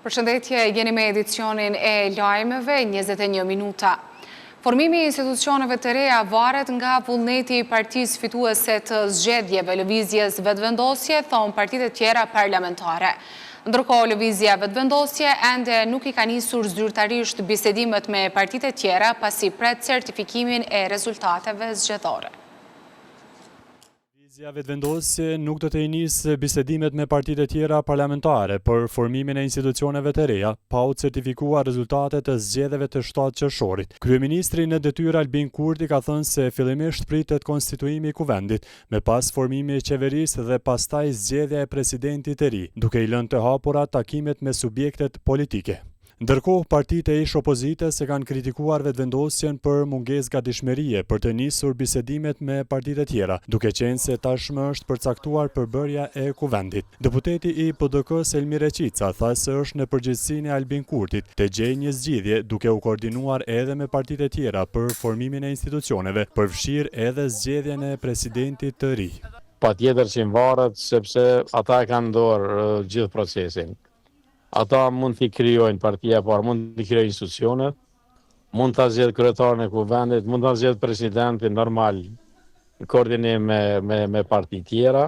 Përshëndetje, jeni me edicionin e lajmeve 21 minuta. Formimi i institucioneve të reja varet nga vullneti i partisë fituese të zgjedhjeve lëvizjes vetëvendosje, thonë partitë tjera parlamentare. Ndërkohë, lëvizja vetëvendosje ende nuk i ka nisur zyrtarisht bisedimet me partitë tjera pasi pret certifikimin e rezultateve zgjedhore. Lëvizja vetëvendosje nuk do të nisë bisedimet me partitë tjera parlamentare për formimin e institucioneve të reja, pa u certifikuar rezultatet të zgjedhjeve të 7 qershorit. Kryeministri në detyrë Albin Kurti ka thënë se fillimisht pritet konstituimi i kuvendit, me pas formimi i qeverisë dhe pastaj zgjedhja e presidentit të ri, duke i lënë të hapura takimet me subjektet politike. Ndërkohë, partitë e ish opozitës e kanë kritikuar vetëvendosjen për mungesë gatishmërie për të nisur bisedimet me partitë tjera, duke qenë se tashmë është përcaktuar përbërja e kuvendit. Deputeti i PDK-s Elmir Reqica tha se është në përgjegjësinë e Albin Kurtit të gjejë një zgjidhje duke u koordinuar edhe me partitë tjera për formimin e institucioneve, përfshirë edhe zgjedhjen e presidentit të ri. Patjetër që varet sepse ata kanë dorë gjithë procesin. Ata mund t'i krijojnë partia e parë, mund t'i krijojnë institucionet, mund t'a zgjedh kryetarin e kuvendit, mund t'a zgjedh presidentin normal në koordinim me parti tjera,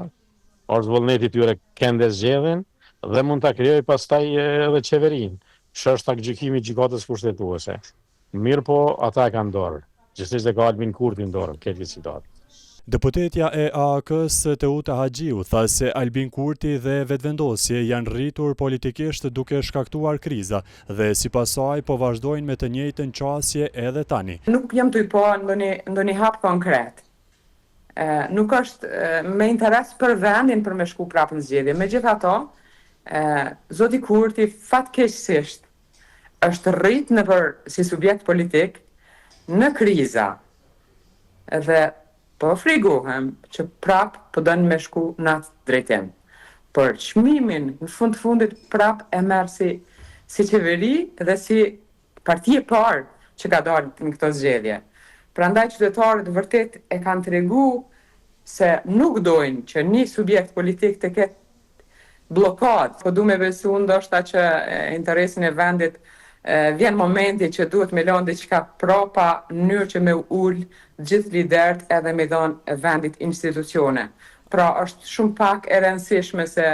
është vullneti tyre kënde zgjedhin dhe mund t'a krijojë pastaj edhe qeverinë. Çështja e gjykimit gjykatës kushtetuese. Mirë po, ata e kanë dorë. Gjithsesi e ka Albin Kurti në dorë këtë citat. Deputetja e AAK-s Teuta Haxhiu tha se Albin Kurti dhe vetëvendosje janë rritur politikisht duke shkaktuar kriza dhe sipas saj po vazhdojnë me të njëjtën qasje edhe tani. Nuk jam të i po ndonjë hap konkret. Nuk është me interes për vendin për me shku prapë në zgjedhje. Megjithatë, zoti Kurti fatkeqësisht është rrit si subjekt politik në kriza dhe po frigohem që prap po dënë me shku në atë drejtim. Për çmimin në fund të fundit prap e merr si qeveri dhe si parti e parë që ka dalë në këto zgjedhje. Prandaj qytetarët vërtet e kanë tregu se nuk dojnë që një subjekt politik të ketë blokad. Po du me besu ndoshta që interesin e vendit vjen momenti që duhet me lënë diçka prapa në mënyrë që me ul gjithë liderët edhe me dhënë vendit institucione. Pra është shumë pak e rëndësishme se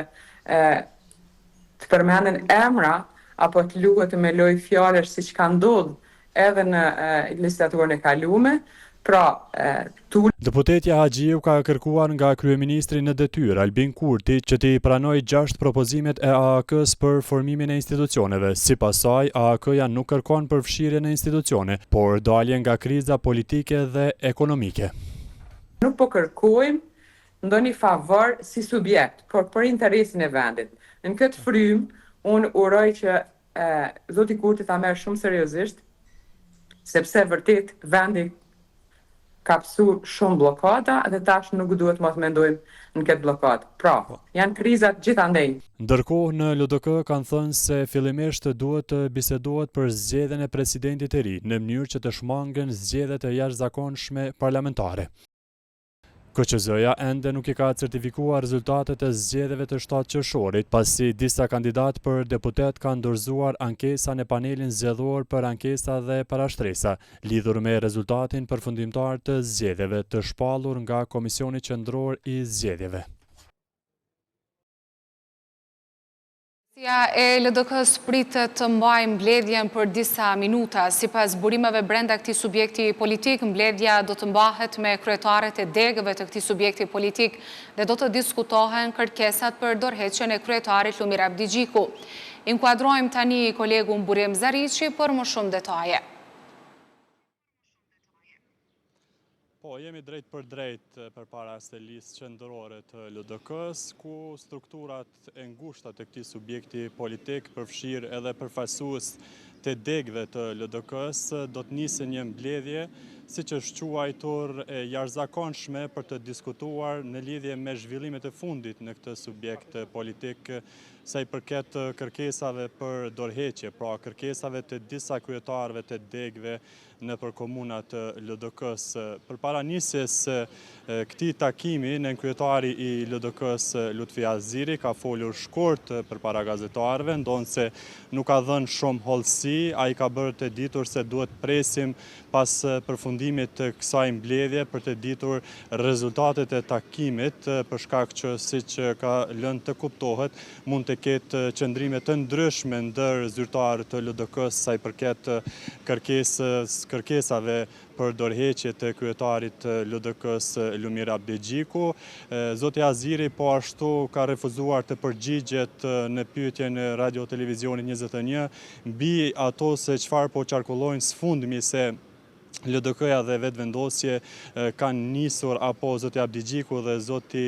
të përmenden emra apo të luhet me loj fjalësh siç ka ndodhur edhe në legislaturën e kaluar. Deputetja Haxhiu ka kërkuar nga kryeministri në detyrë Albin Kurti që t'i pranojë 6 propozimet e AAK-s për formimin e institucioneve. Sipas saj, AAK-ja nuk kërkon përfshirjen e institucione, por dalje nga kriza politike dhe ekonomike. Nuk po kërkojmë ndonjë favor si subjekt, por për interesin e vendit. Në këtë frymë, unë uroj që zoti Kurti ta merr shumë seriozisht, sepse vërtet vendi ka pësur shumë blokada dhe tash nuk duhet mos mendojmë në këtë blokadë. Pra, janë krizat gjithandej. Ndërkohë në LDK kanë thënë se fillimisht duhet të bisedohet për zgjedhjen e presidentit të ri në mënyrë që të shmangen zgjedhjet e jashtëzakonshme parlamentare. KQZ-ja ende nuk i ka certifikuar rezultatet e zgjedhjeve të 7 qershorit, pasi disa kandidat për deputet kanë dorëzuar ankesa në panelin zgjedhor për ankesa dhe parashtresa, lidhur me rezultatin përfundimtar të zgjedhjeve të shpallur nga Komisioni Qendror i Zgjedhjeve. E LDK-s pritet të mbajë mbledhjen për disa minuta. Sipas burimeve brenda këtij subjekti politik, mbledhja do të mbahet me kryetarët e degëve të këtij subjekti politik dhe do të diskutohen kërkesat për dorëheqjen e kryetarit Lumir Abdi Gjiku. Inkuadrojmë tani kolegun Burim Zariqi për më shumë detaje. Po, jemi drejt për drejt përpara selisë qendrore të LDK-s, ku strukturat e ngushta të këtij subjekti politik përfshirë edhe përfaqësues të degëve të LDK-s do të nisë një mbledhje siç është quajtur e jashtëzakonshme për të diskutuar në lidhje me zhvillimet e fundit në këtë subjekt politik sa i përket kërkesave për dorëheqje, pra kërkesave të disa kryetarëve të degëve nëpër komunat të LDK-s. Përpara nisjes këtij takimi, kryetari i LDK-s Lutfi Aziri ka folur shkurt përpara gazetarëve, ndonse nuk ka dhënë shumë hollësi, ai ka bërë të ditur se duhet presim pas përfundimit të kësaj mbledhje për të ditur rezultatet e takimit, për shkak që siç ka lënë të kuptohet, mund të ketë qëndrime të ndryshme ndër zyrtarët të LDK-s sa i përket kërkesave për dorëheqje të kryetarit LDK-s Lumir Abdegjiku. Zoti Aziri po ashtu ka refuzuar të përgjigjet në pyetjen e Radio Televizionit 21 mbi ato se çfarë po qarkullojnë sfundmi se LDK-ja dhe vetëvendosje kanë nisur, apo zoti Abdegjiku dhe zoti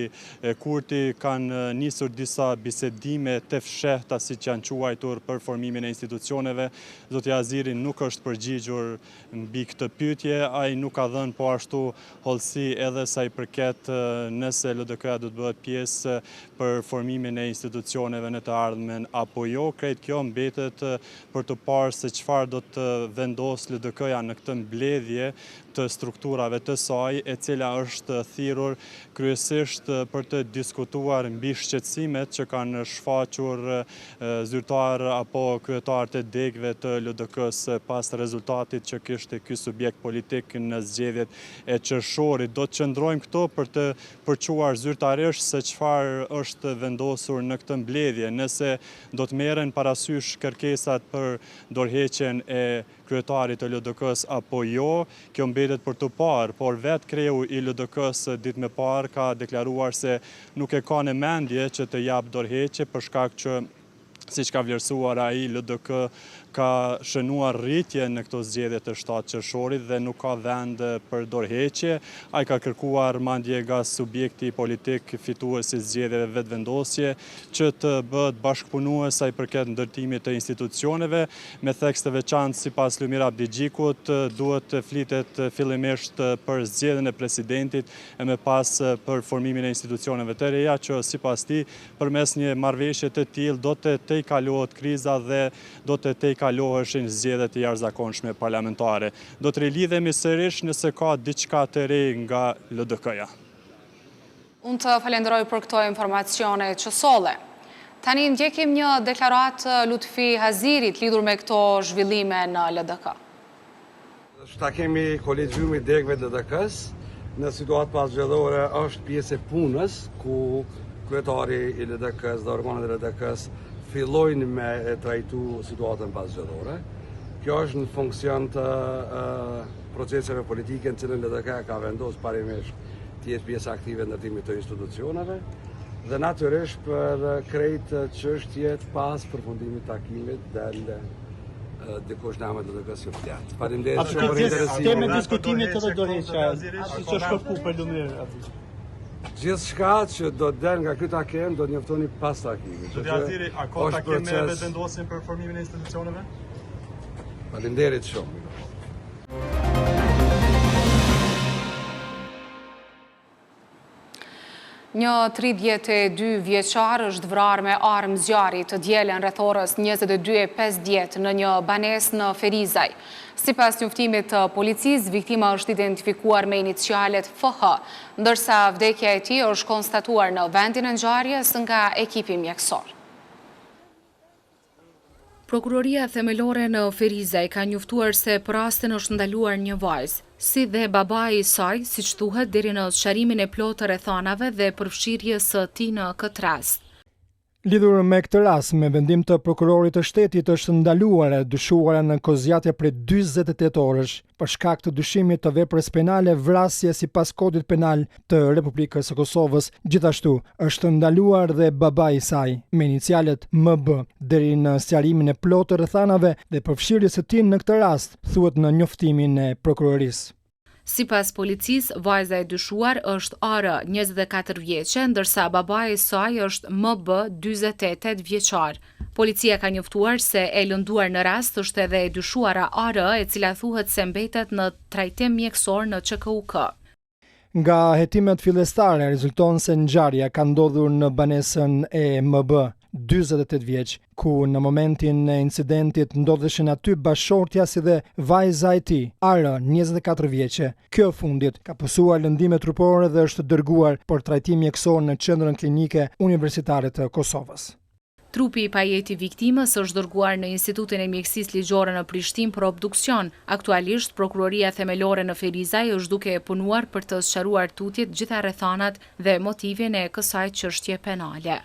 Kurti kanë nisur disa bisedime të fshehta siç janë quajtur për formimin e institucioneve. Zoti Aziri nuk është përgjigjur mbi këtë pyetje, ai nuk ka dhënë po ashtu hollësi edhe sa i përket nëse LDK-ja do të bëhet pjesë për formimin e institucioneve në të ardhmen apo jo. Krejt kjo mbetet për të parë se çfarë do të vendos LDK-ja në këtë mbledhje të strukturave të saj, e cila është thirrur kryesisht për të diskutuar mbi shqetësimet që kanë shfaqur zyrtar apo kryetar të degëve të LDK-s pas rezultatit që kishte ky subjekt politik në zgjedhjet e qershorit. Do të qëndrojmë këto për të përquar zyrtarisht se çfarë është vendosur në këtë mbledhje, nëse do të merren parasysh kërkesat për dorëheqjen e kryetarit të LDK-s apo jo, kjo mbetet për të parë, por vetë kreu i LDK-s ditë më parë ka deklaruar se nuk e ka në mendje që të jap dorëheqje për shkak që siç ka vlerësuar ai, LDK ka shënuar rritje në këto zgjedhje të 7 qershorit dhe nuk ka vend për dorëheqje. Ai ka kërkuar madje nga subjekti politik fitues i zgjedhjeve vetëvendosje që të bëhet bashkëpunues sa i përket ndërtimit të institucioneve, me theks të veçantë sipas Lumir Abdexhikut duhet të flitet fillimisht për zgjedhjen e presidentit e më pas për formimin e institucioneve të reja, që sipas tij përmes një marrëveshje të tillë do të tejkalohet kriza dhe do të tejkaloheshin zgjedhjet e jashtëzakonshme parlamentare. Do të rilidhemi sërish nëse ka diçka të re nga LDK-ja. Unë të falenderoj për këto informacione që solle. Tani ndjekim një deklaratë Lutfi Azirit lidhur me këto zhvillime në LDK. Ta kemi kolegjiumi i degëve të LDK-s në situatë pasgjellore është pjesë e punës ku kryetari i LDK-s dhe organet e LDK-s fillojnë me e trajtu situatën pasgjellore. Kjo është në funksion të proceseve politike në cilën LDK ka vendosur parimisht të jetë pjesë aktive në ndërtimit të institucioneve dhe natyrisht për krejt çështjet pas përfundimit të takimit del dikush në emër të LDK-s jo flet. Faleminderit shumë për interesimin. Tema e diskutimit të dorëheqja, siç është kërkuar për Lumir. Gjithçka që do të del nga ky takim do të njoftoni pas takimit. Zoti Aziri, a ka takim me vetëvendosjen për formimin e institucioneve? Faleminderit shumë. Një 32 vjeçar është vrarë me armë zjarri të dielën rreth orës 22:50 në një banesë në Ferizaj. Sipas njoftimit të policisë, viktima është identifikuar me inicialet FH, ndërsa vdekja e tij është konstatuar në vendin e ngjarjes nga ekipi mjekësor. Prokuroria themelore në Ferizaj ka njoftuar se për rastin është ndaluar një vajzë, si dhe babai i saj, siç thuhet deri në sqarimin e plotë të rrethanave dhe përfshirjes së tij në këtë rast. Lidhur me këtë rast, me vendim të prokurorit të shtetit është ndaluar e dyshuara në kozjatje prej 48 orësh për shkak të dyshimit të veprës penale vrasje sipas kodit penal të Republikës së Kosovës. Gjithashtu është ndaluar dhe babai i saj me inicialet MB deri në sqarimin e plotë të rrethanave dhe përfshirjes së tij në këtë rast, thuhet në njoftimin e prokurorisë. Sipas policisë, vajza e dyshuar është AR, 24 vjeçe, ndërsa babai i saj është MB, 48 vjeçar. Policia ka njoftuar se e lënduar në rast është edhe e dyshuara AR, e cila thuhet se mbetet në trajtim mjekësor në QKUK. Nga hetimet fillestare rezulton se ngjarja ka ndodhur në banesën e MB, 48 vjeç, ku në momentin e incidentit ndodheshin aty bashortja si dhe vajza e tij, AR, 24 vjeçe. Kjo fundit ka pësuar lëndime trupore dhe është dërguar për trajtim mjekësor në Qendrën Klinike Universitare të Kosovës. Trupi i pajeti viktimës është dërguar në Institutin e Mjekësisë Ligjore në Prishtinë për obduksion. Aktualisht, Prokuroria Themelore në Ferizaj është duke e punuar për të sqaruar tutjet gjitha rrethanat dhe motivin e kësaj çështje penale.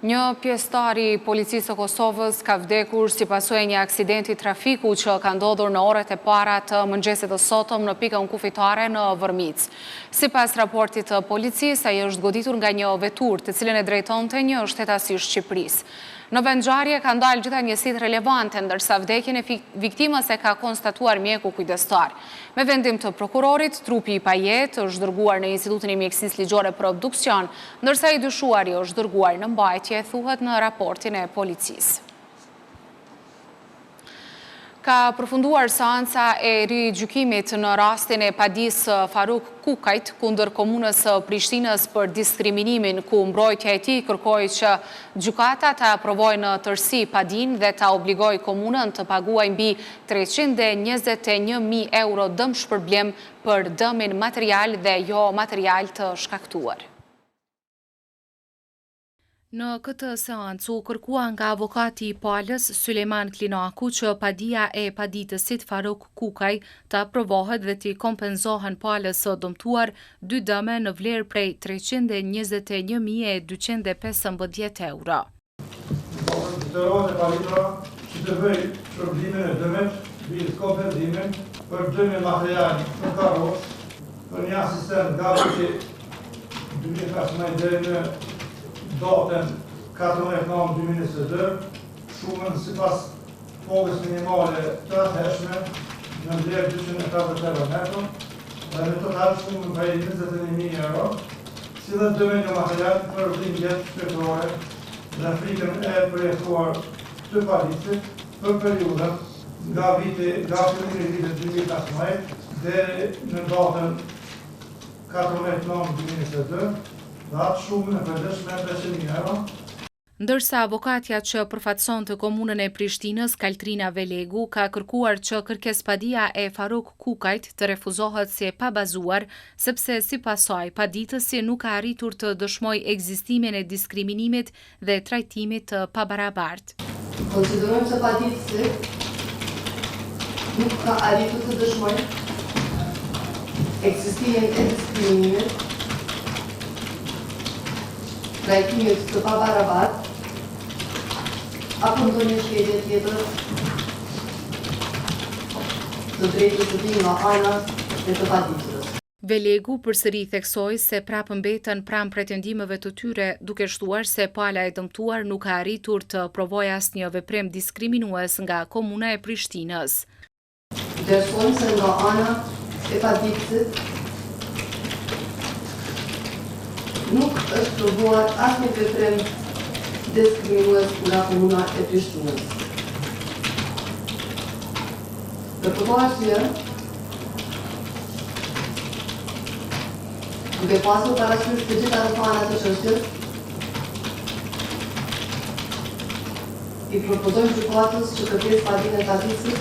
Një pjesëtar i policisë së Kosovës ka vdekur si pasojë një aksidenti trafiku që ka ndodhur në orët e para të mëngjesit të sotëm në pikën kufitare në Vërmic. Sipas raportit të policisë, ai është goditur nga një veturë të cilën e drejtonte një shtetasi i Shqipërisë. Në vendngjarje ka ndalë gjitha njësitë relevante, ndërsa vdekjen e viktimës e ka konstatuar mjeku kujdestar. Me vendim të prokurorit, trupi i pajet është dërguar në Institutin e Mjekësisë Ligjore për obduksion, ndërsa i dyshuari është dërguar në mbajtje, thuhet në raportin e policisë. Ka përfunduar seanca e rigjykimit në rastin e padis Faruk Kukajt kundër komunës Prishtinës për diskriminimin, ku mbrojtja e tij kërkoi që gjykata ta aprovojë në tërësi padin dhe ta obligoj komunën të paguajë mbi 321.000 euro dëm shpërblim për dëmin material dhe jo material të shkaktuar. Në këtë seancë u kërkua nga avokati i palës Sulejman Klinaku që padia e paditësit Faruk Kukaj të aprovohet dhe t'i kompenzohen palës së dëmtuar 2 dëme në vlerë prej 321.215 euro. Detyrohet e palitra që të bëj shërbimin e dëmet, bëjt kompenzimin për dëmin material për karros, për një asistent nga vëqi 2015 dhe në datën 14/9/2022, shumën sipas pogës minimale të atëhershme në vlerë 240 euro dhe në total shumën prej 21.000 euro, si dhe dëmin e material për dhimbjet shpirtërore dhe frikën e përjetuar të paditësit për periudhën nga fillimi i vitit 2015 deri në datën 14/9/2022, dhe atë shumën e përdeshme 300.000 euro. Ndërsa avokatja që përfaqëson të komunën e Prishtinës, Kaltrina Velegu, ka kërkuar që kërkespadia e Faruk Kukajt të refuzohet si e pabazuar, sepse sipas saj paditësi nuk ka arritur të dëshmojë ekzistimin e diskriminimit dhe trajtimit të pabarabartë. Konsiderojmë se paditësi nuk ka arritur të dëshmojë ekzistimin e diskriminimit, trajtimit të pabarabartë, apo ndonjë shkelje tjetër të drejtës së tij nga ana e të paditësve. Velegu përsëri theksoi se prapë mbeten pranë pretendimeve të tyre, duke shtuar se pala e dëmtuar nuk ka arritur të provojë asnjë veprim diskriminues nga komuna e Prishtinës. Vlerësojmë se nga ana e paditësit nuk është provuar asnjë veprim diskriminues nga komuna e Prishtinës. Për këtë arsye, duke pasur parasysh të gjitha rrethanat e çështjes, i propozojmë gjykatës që kërkesëpadinë e paditësit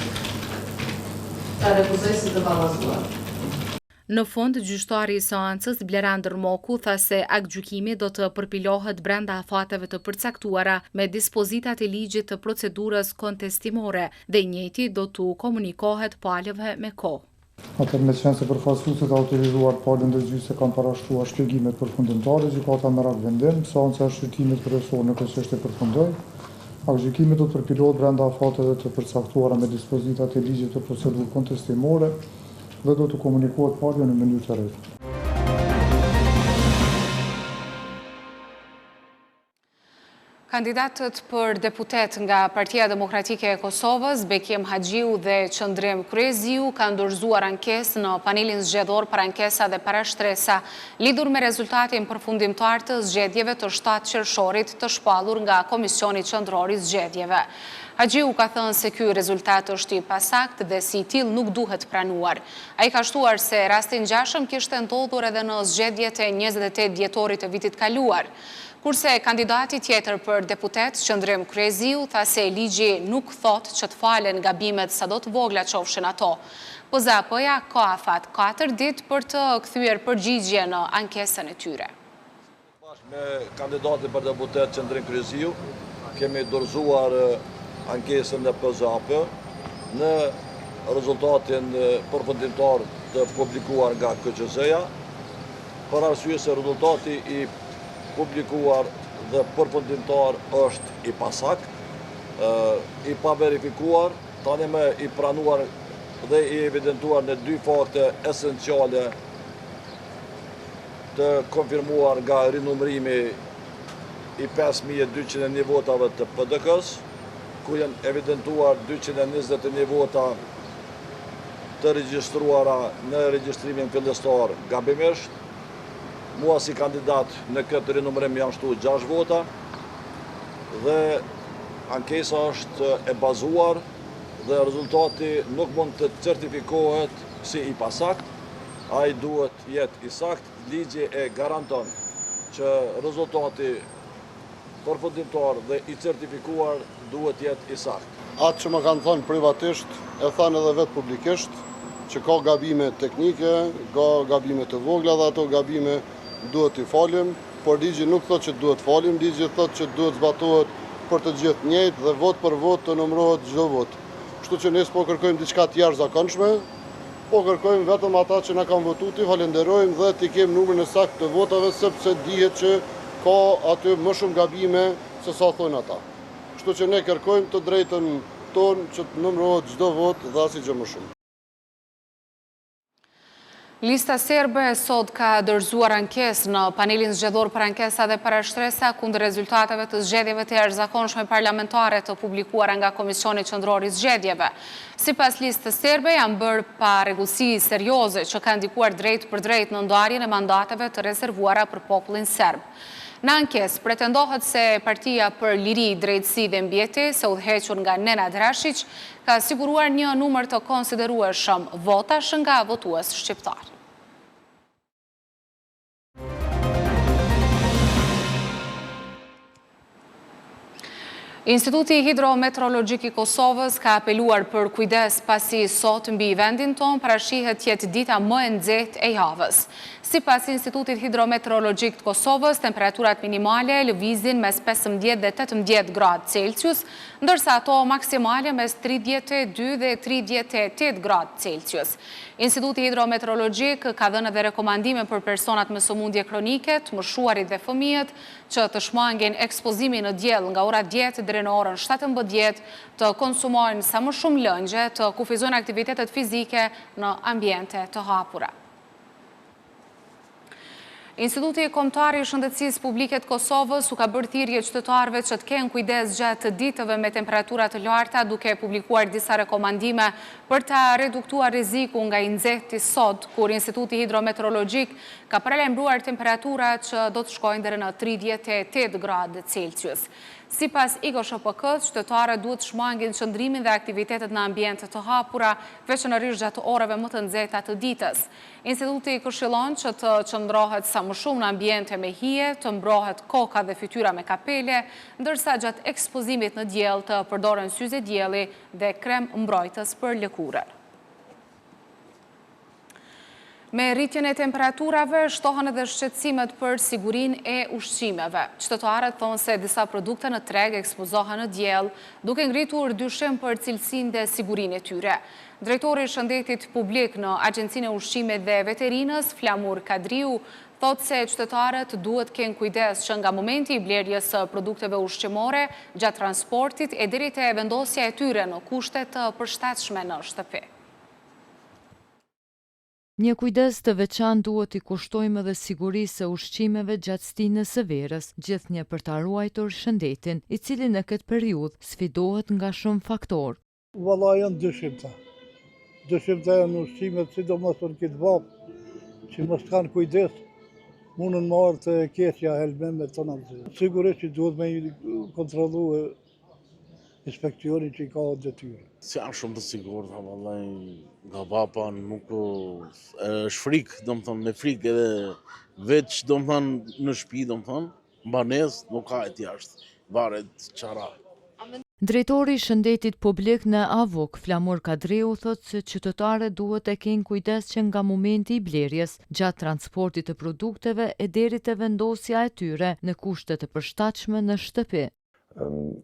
ta refuzojë si të pabazuar. Në fund, gjyqtari i seancës Bleran Dërmoku tha se aktgjykimi do të përpilohet brenda afateve të përcaktuara me dispozitat e ligjit të procedurës kontestimore dhe i njëjti do t'u komunikohet palëve me kohë. Atër me qenë se përfaqësuesit autorizuar palën ndërgjyqëse kanë parashkruar shpjegimet përfundimtare, gjykata merr vendim, seanca e shqyrtimit kryesor në këtë çështje përfundoi. Aktgjykimi do të përpilohet brenda afateve të përcaktuara me dispozitat e ligjit të procedurës kontestimore dhe do të komunikohet palën në mënyrë të rrethë. Kandidatët për deputet nga Partia Demokratike e Kosovës, Bekim Haxhiu dhe Qëndrim Kryeziu, kanë dorëzuar ankesë në panelin zgjedhor për ankesa dhe parashtresa lidhur me rezultatin përfundimtar të zgjedhjeve të 7 qershorit të shpallur nga Komisioni Qendror i Zgjedhjeve. Haxhiu ka thënë se ky rezultat është i pasakt dhe si i tillë nuk duhet pranuar. Ai ka shtuar se rasti i ngjashëm kishte ndodhur edhe në zgjedhjet e 28 dhjetorit të vitit kaluar. Kurse kandidati tjetër për deputet, Qëndrim Kryeziu, tha se ligji nuk thot që të falen gabimet sa do të vogla qofshin ato. PZAP-ja ka afat 4 ditë për të kthyer përgjigje në ankesën e tyre. Bashkë me kandidatin për deputet Qëndrim Kryeziu, kemi dorëzuar ankesën në PZAP në rezultatin përfundimtar të publikuar nga KQZ-ja, për arsye se rezultati i publikuar dhe përfundimtar është i pasakt, i paverifikuar, tani më i pranuar dhe i evidentuar në 2 fakte esenciale të konfirmuar nga rinumrimi i 5221 votave të PDK-s, ku janë evidentuar 221 vota të regjistruara në regjistrimin fillestar gabimisht. Mua si kandidat në këtë rinumrim janë shtu 6 vota dhe ankesa është e bazuar dhe rezultati nuk mund të certifikohet si i pasakt, ai duhet jetë i sakt. Ligji e garanton që rezultati përfundimtar dhe i certifikuar duhet jetë i sakt. Atë që më kanë thënë privatisht, e thanë edhe vetë publikisht, që ka gabime teknike, ka gabime të vogla dhe ato gabime duhet i falim, por ligji nuk thot që duhet falim, ligji thot që duhet zbatohet për të gjithë njëjtë dhe vot për vot të numërohet çdo vot. Kështu që ne s'po kërkojmë diçka të jashtëzakonshme, po kërkojmë vetëm ata që na kanë votuar, t'i falenderojmë dhe t'i kem numrin e saktë të votave, sepse dihet që ka aty më shumë gabime se sa thonë ata. Kështu që ne kërkojmë të drejtën tonë që të numërohet çdo vot dhe asgjë më shumë. Lista serbe sot ka dorëzuar ankesë në panelin zgjedhor për ankesa dhe parashtresa kundër rezultateve të zgjedhjeve të jashtëzakonshme parlamentare të publikuara nga Komisioni Qendror i Zgjedhjeve. Sipas listës serbe janë bërë parregullsi serioze që kanë ndikuar drejt për drejt në ndarjen e mandateve të rezervuara për popullin serb. Në ankesë pretendohet se Partia për Liri, Drejtësi dhe Mbjetesë, udhëhequr nga Nenad Rashić, ka siguruar një numër të konsiderueshëm votash nga votues shqiptar. Instituti Hidrometeorologjik i Kosovës ka apeluar për kujdes pasi sot mbi vendin ton parashihet jetë dita më e nxehtë e javës. Sipas Institutit Hidrometeorologjik të Kosovës, temperaturat minimale lëvizin mes 15 dhe 18 gradë Celsius, ndërsa ato maksimale mes 32 dhe 38 gradë Celsius. Instituti Hidrometeorologjik ka dhënë edhe rekomandime për personat me sëmundje kronike, të moshuarit dhe fëmijët që të shmangin ekspozimin në diell nga ora 10 deri në orën 17, të konsumojnë sa më shumë lëngje, të kufizojnë aktivitetet fizike në ambiente të hapura. Instituti Kombëtar i Shëndetësisë Publike të Kosovës u ka bërë thirrje qytetarëve që të kenë kujdes gjatë ditëve me temperatura të larta, duke publikuar disa rekomandime për ta reduktuar rreziku nga i nxehti sot, kur Instituti Hidrometeorologjik ka paralajmëruar temperatura që do të shkojnë deri në 38 gradë Celsius. Sipas IGSHPK-s, qytetarët duhet shmangin qëndrimin dhe aktivitetet në ambiente të hapura, veçanërisht gjatë orëve më të nxehta të ditës. Instituti këshillon që të qëndrohet sa më shumë në ambiente me hije, të mbrohet koka dhe fytyra me kapele, ndërsa gjatë ekspozimit në diell të përdoren syze dielli dhe krem mbrojtës për lëkurën. Me rritjen e temperaturave, shtohen edhe shqetësimet për sigurinë e ushqimeve. Qytetarët thonë se disa produkte në treg ekspozohen në diell, duke ngritur dyshim për cilësinë dhe sigurinë e tyre. Drejtori i Shëndetit Publik në Agjencinë e Ushqimit dhe Veterinës, Flamur Kadriu, thotë se qytetarët duhet kenë kujdes që nga momenti i blerjes së produkteve ushqimore, gjatë transportit e deri te vendosja e tyre në kushte të përshtatshme në shtëpi. Një kujdes të veçantë duhet i kushtojmë edhe sigurisë së ushqimeve gjatë stinës së verës, gjithnjë për ta ruajtur shëndetin, i cili në këtë periudhë sfidohet nga shumë faktorë. Valla janë dyshimta. Dyshimta janë ushqimet, sidomos në këtë vapë, që mos kanë kujdes, mundën marrë të keqja helmemet të nëzirë. Sigurisht që duhet me kontrollu inspektorin që i ka detyrë. Si janë shumë të sigurta, vallaj, nga bapa nuk është frikë, domethënë me frikë edhe veç domethënë në shtëpi, domethënë, banesë nuk ka e jashtë, varet çara. Drejtori i Shëndetit Publik në Avuk, Flamur Kadriu, thotë se qytetarët duhet të kenë kujdes që nga momenti i blerjes, gjatë transportit të produkteve e deri te vendosja e tyre në kushte të përshtatshme në shtëpi.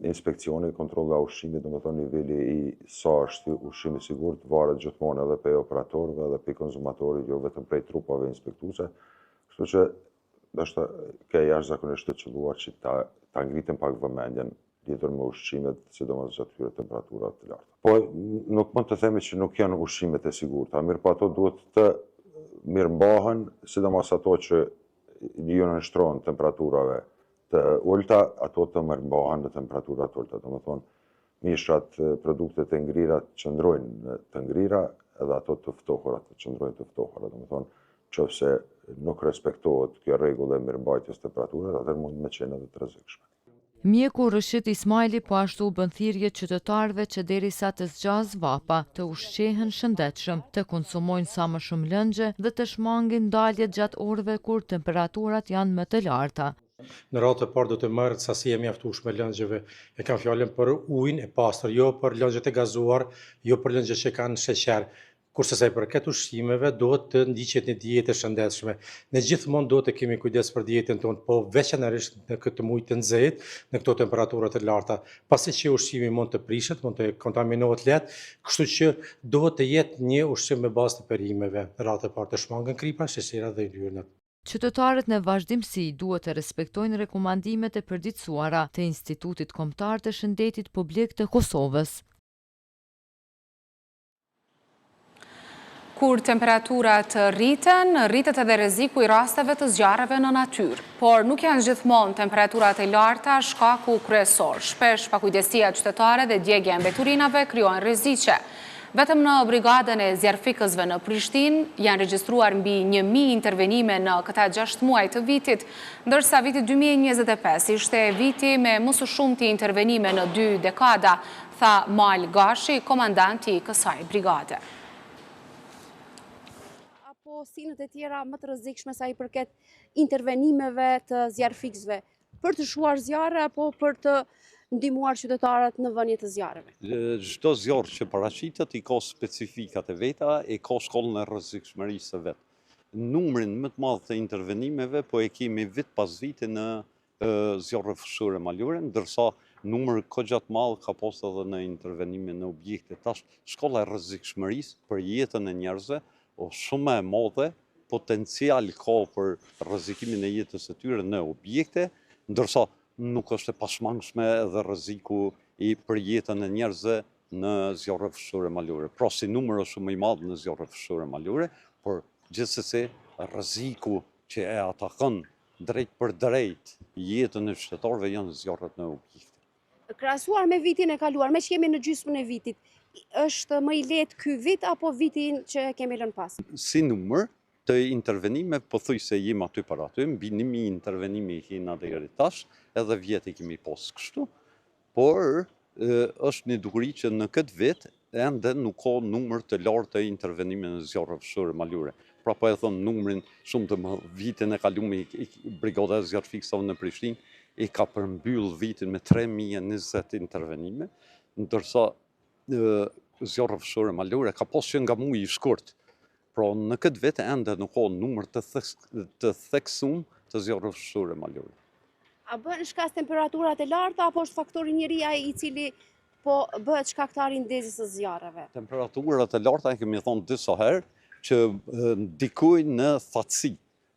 Inspekcioni, kontrolla ushqimit, domethënë niveli i sa është ushqimi i sigurt varet gjithmonë edhe prej operatorëve edhe prej konsumatorit, jo vetëm prej trupave inspektuese. Kështu që ndoshta ka jashtëzakonisht të qelluar që ta ngritem pak vëmendjen lidhur me ushqimet, sidomos gjatë këtyre temperaturave të larta. Po nuk mund të themi që nuk janë ushqimet e sigurta, mirë po ato duhet të mirëmbahen, sidomos ato që ju nënshtrohen temperaturave të ulta, ato të mirëmbahen në temperatura të ulta. Domethënë mishrat, produktet e ngrira qëndrojnë të ngrira, edhe ato të ftohura të qëndrojnë të ftohura. Domethënë nëse nuk respektohet kjo rregull e mirëmbajtjes temperaturës, atëherë mund të qenë edhe të rrezikshme. Mjeku Rëshit Ismaili po ashtu u bën thirrje qytetarëve që derisa të zgjasë vapa, të ushqehen shëndetshëm, të konsumojnë sa më shumë lëngje dhe të shmangin daljet gjatë orëve kur temperaturat janë më të larta. Në radhë të parë do të marrë sasi e mjaftueshme lëngjeve. E kam fjalën për ujin e pastër, jo për lëngjet e gazuar, jo për lëngjet që kanë sheqer. Kurse sa i përket ushqimeve, duhet të ndiqet një dietë e shëndetshme. Ne gjithmonë duhet të kemi kujdes për dietën tonë, po veçanërisht në këtë muaj të nxehtë, në këto temperatura të larta. Pasi që ushqimi mund të prishet, mund të kontaminohet lehtë, kështu që duhet të jetë një ushqim me bazë të perimeve. Në radhë të parë të shmangën kripa, sheqerat dhe ylërat. Qytetarët në vazhdimsi duhet të respektojnë rekomandimet e përditësuara të Institutit Kombëtar të Shëndetit Publik të Kosovës. Kur temperaturat rritet edhe rreziku i rasteve të zjarreve në natyrë, por nuk janë gjithmonë temperaturat e larta shkaku kryesor. Shpesh pakujdesia qytetare dhe djegja e mbeturinave krijojnë rreziqe. Vetëm në brigadën e zjarfikësve në Prishtinë janë regjistruar mbi 1000 intervenime në këta 6 muaj të vitit, ndërsa viti 2025 ishte viti me më së shumti intervenime në 2 dekada, tha Mal Gashi, komandanti i kësaj brigade. Sinët e tjera më të rrezikshme sa i përket intervenimeve të zjarfikësve për të shuar zjarre apo për të ndihmuar qytetarët në vënje të zjarreve? Çdo zjarr që paraqitet i ka specifikat e veta, e ka shkollën e rrezikshmërisë së vet. Numrin më të madh të intervenimeve po e kemi vit pas viti në zjarre fshore malore, ndërsa numër goxha të madh ka pasur edhe në intervenime në objekte. Tash shkolla e rrezikshmërisë për jetën e njerëzve o shumë e madhe, potencial ka për rrezikimin e jetës së tyre në objekte, ndërsa nuk është e pashmangshme edhe rreziku për jetën e njerëzve në zjarre fshore malore. Pra si numër është shumë i madh në zjarre fshore malore, por gjithsesi rreziku që e atakon drejt për drejt jetën e qytetarëve janë zjarret në objekte. Krahasuar me vitin e kaluar, me që kemi në gjysmën e vitit, është më i lehtë ky vit apo vitin që kemi lënë pas? Si numër të intervenime, pothuajse jemi aty para aty, mbi 1000 intervenime i kemi deri tash, edhe vjet i kemi pas kështu, por është një dukuri që në këtë vit ende nuk ka numër të lartë të intervenime në zjarre fshore malore. Pra po e them numrin shumë të madh. Vitin e kaluar brigada e zjarfikësve në Prishtinë i ka përmbyll vitin me 3020 intervenime, ndërsa zjarre fshore malore ka pasur që nga muaji i shkurt. Pra në këtë vit ende nuk ka numër të theksuar të zjarre fshore malore. A bën shkas temperaturat e larta apo është faktori njeri ai i cili po bëhet shkaktari i ndezjes së zjarreve? Temperaturat e larta e kemi thonë disa herë që ndikojnë në thatësi.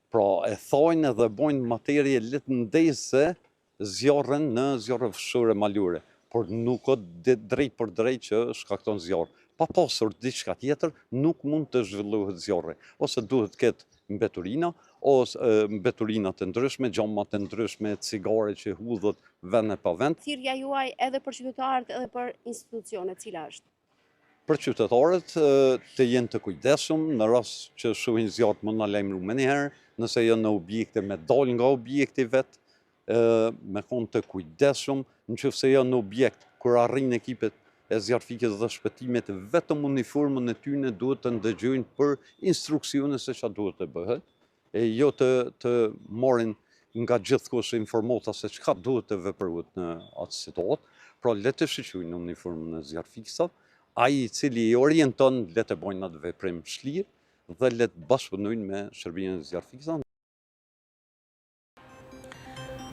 Pra e thojnë edhe bojnë materie letëndese zjarren në zjarre fshore malore, por nuk ka drejt për drejt që shkakton zjarr. pa pasur diçka tjetër, nuk mund të zhvillohet zjarri. Ose duhet ketë mbeturina, ose mbeturina të ndryshme, gjama të ndryshme, cigare që hudhët vend e pa vend. Thirrja juaj edhe për qytetarët edhe për institucionet, cila është? Për qytetarët të jenë të kujdesshëm, në rast që shohin zjarr mund na lajmëru më njëherë, nëse janë në objekte me dal nga objekti vet, me qenë të kujdesshëm, nëse janë në objekt kur arrin ekipet e zjarrfikës dhe shpëtimit, vetëm uniformën e tyre duhet të ndëgjojnë për instruksione se çfarë duhet të bëhet, e jo të marrin nga gjithkush informata se çka duhet të veprohet në atë situatë. Pra le të shiqojnë uniformën e zjarrfikës, ai i cili i orienton le të bëjnë atë veprim vështirë dhe le të bashkëpunojnë me shërbimin e zjarrfikës.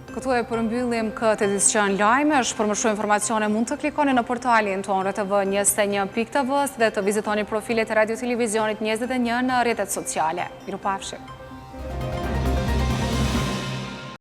Këtu e përmbyllim këtë edicion lajmesh. Për më shumë informacione mund të klikoni në portalin tonë RTV21.tv dhe të vizitoni profilet e radio televizionit 21 në rrjetet sociale. Mirupafshim.